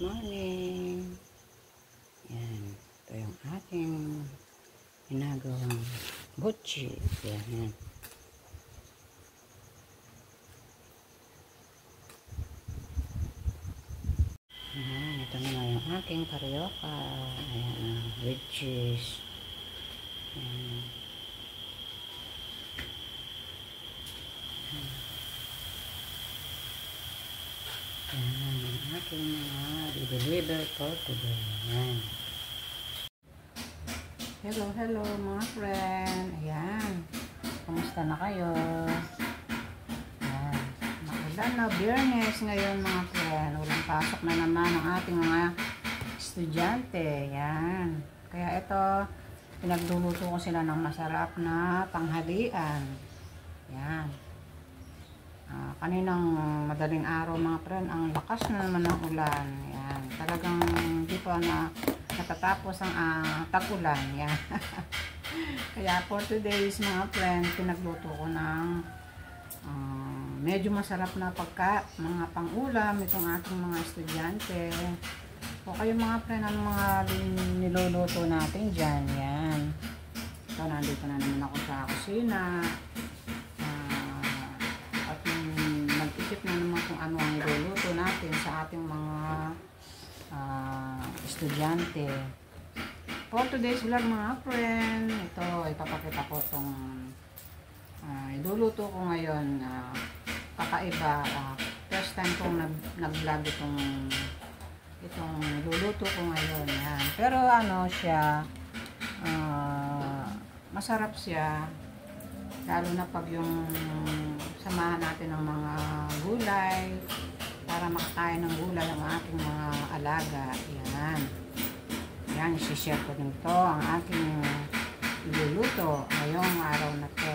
morning. Yan. Ito yung ating ginagawang butchi. Yan. Yan. Ito naman yung aking karyoka. Ayan. With cheese. Yan. Yan. Yung aking mga deliver for today. Yan. Hello mga friend. Ayan. Kumusta na kayo? Ayan. Maulan na Biyernes ngayon mga friend. Walang pasok na naman ang ating mga estudyante. Ayan. Kaya ito, pinagluluto ko sila ng masarap na panghalian. Ayan. Kaninang madaling araw mga friend, ang lakas na naman ng ulan. Ayan. Talagang hindi pa natatapos ang tag-ulan. Yan. Kaya for today's mga friend, pinagluto ko ng medyo masarap na mga pang-ulam itong ating mga estudyante. O kayo mga friend, anong mga niluluto natin dyan? Yan. So, nandito na naman ako sa kusina. At nag-isip na naman kung ano ang niluluto natin sa ating mga estudyante. For today's vlog mga friend, ito ipapakita ko itong iluluto ko ngayon. Kakaiba, first time kong nag-vlog itong iluluto ko ngayon. Yan. Pero ano siya, masarap siya, lalo na pag yung samahan natin ng mga gulay para makakain ng gulay ang aking mga alaga. Yan. Yan, isi-share ko din to ang aking iluluto ngayong araw na to.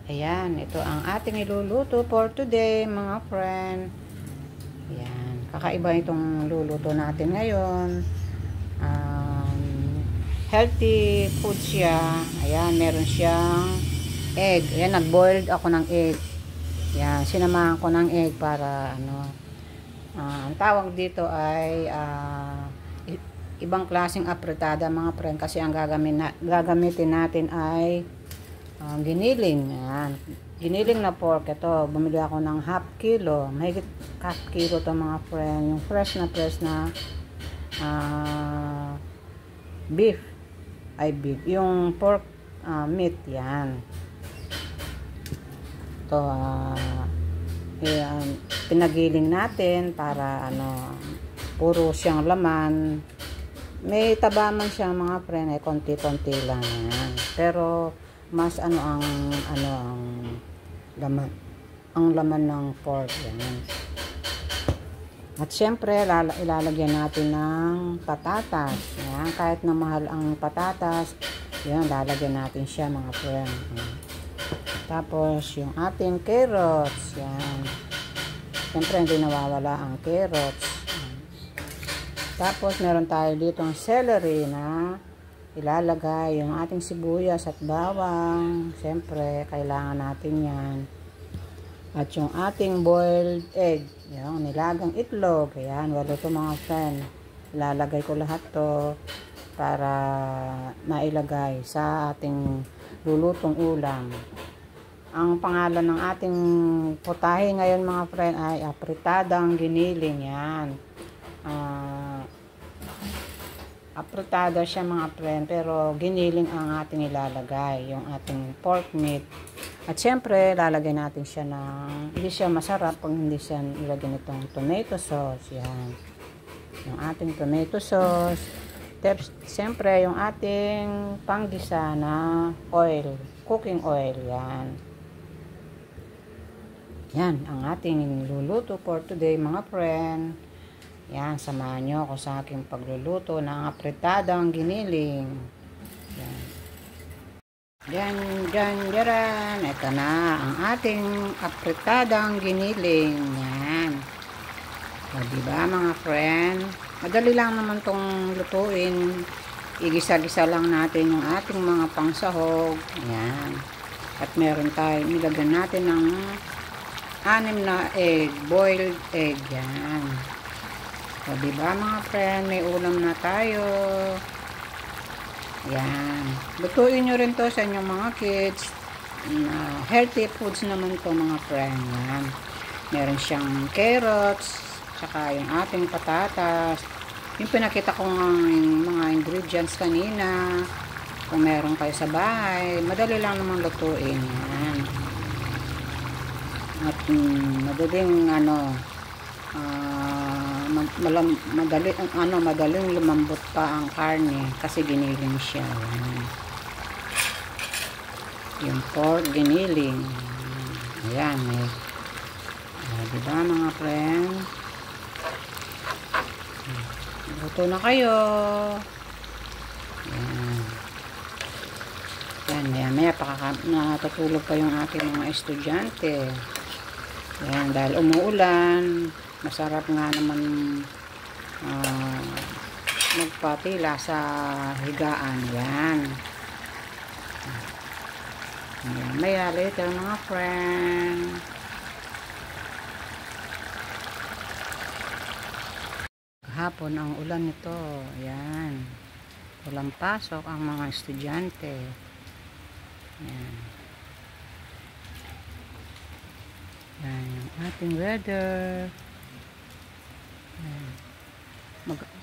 Ayan, ito ang ating iluluto for today mga friend. Ayan, kakaiba itong luluto natin ngayon. Healthy food siya. Ayan, meron siyang egg. Ayan, nag-boiled ako ng egg. Ayan, sinamahan ko ng egg para ang tawag dito ay ibang klaseng apretada mga friend, kasi ang gagamitin natin ay giniling. Ayan, giniling na pork. Ito, bumili ako ng half kilo. Mahigit half kilo to mga friend. Yung fresh na beef. Yung pork meat. Yan. Ito, pinagiling natin para puro siyang laman. May taba man siya mga friend, ay konti-konti lang. Yan. Pero mas ang laman. Ang laman ng pork. Yan. At syempre, ilalagyan natin ng patatas. Yan. Kahit na mahal ang patatas, yan, lalagyan natin siya mga friend. Yan. Tapos, yung ating carrots. Yan. Syempre, hindi nawawala ang carrots. Yan. Tapos, meron tayo dito ang celery na ilalagay. Yung ating sibuyas at bawang. Syempre, kailangan natin yan. At yung ating boiled egg, yung nilagang itlog, ayan, walo to mga friend. Ilalagay ko lahat to para mailagay sa ating lulutong ulam. Ang pangalan ng ating putahe ngayon mga friend ay apritadang giniling. Yan. Apritada siya mga friend, pero giniling ang ating ilalagay, yung ating pork meat. At syempre, lalagay natin siya ng, hindi siya masarap pag hindi siya nilagyan itong tomato sauce. Yan. Yung ating tomato sauce. Syempre, yung ating panggisa na oil, cooking oil. Yan. Yan, ang ating luluto for today mga friend. Yan, samahan nyo ako sa aking pagluluto ng apritadang giniling. Yan. Yan. Ito na ang ating apritadang giniling. Yan. O, diba mga friend? Madali lang naman tong lutuin. Igisa-gisa lang natin yung ating mga pangsahog. Yan. At meron tayo, nilagyan natin ng 6 na egg, boiled egg. Yan. O, diba mga friend, may ulam na tayo. Yan. Lutuin nyo rin to sa inyong mga kids. Healthy foods naman to mga friend. Yan. Meron siyang carrots, tsaka yung ating patatas. Yung pinakita ko ng mga ingredients kanina. Kung meron kayo sa bahay, madali lang naman lutuin. Yan. At madaling madaling lumambot pa ang karne kasi giniling siya. Yan. Yung pork giniling. Ayan eh. Diba mga friend? Luto na kayo. Yan. Yan, maya natutulog pa yung aking mga estudyante. Yan, dahil umuulan, masarap nga naman magpatila sa higaan. Yan. Yan, maya later mga friend. Kahapon ang ulan nito. Yan. Walang pasok ang mga estudyante. Yan. Yan yung ating weather. Yan.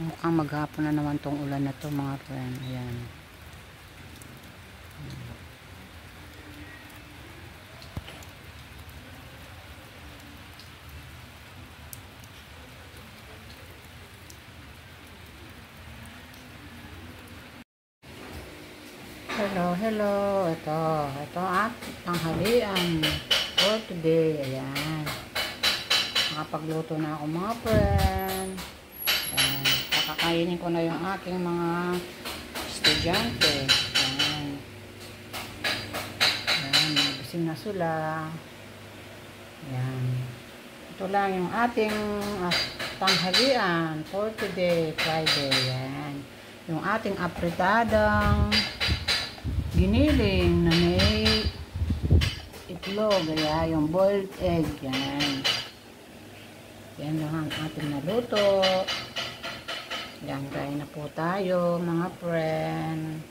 Mukhang maghapon na naman tong ulan na to mga friend. Ayan. Hello. Ito at tanghalian for today. Ayan. Nakapagluto na ako mga friend. Ayan. Kakakainin ko na yung aking mga estudyante. Ayan. Ayan. Gising na sila. Ayan. Ito lang yung ating tanghalian for today, Friday. Ayan. Yung ating apritadang giniling na may itlog, yung boiled egg, yan. Yan lang ang ating naluto. Yan, kain na po tayo, mga friend.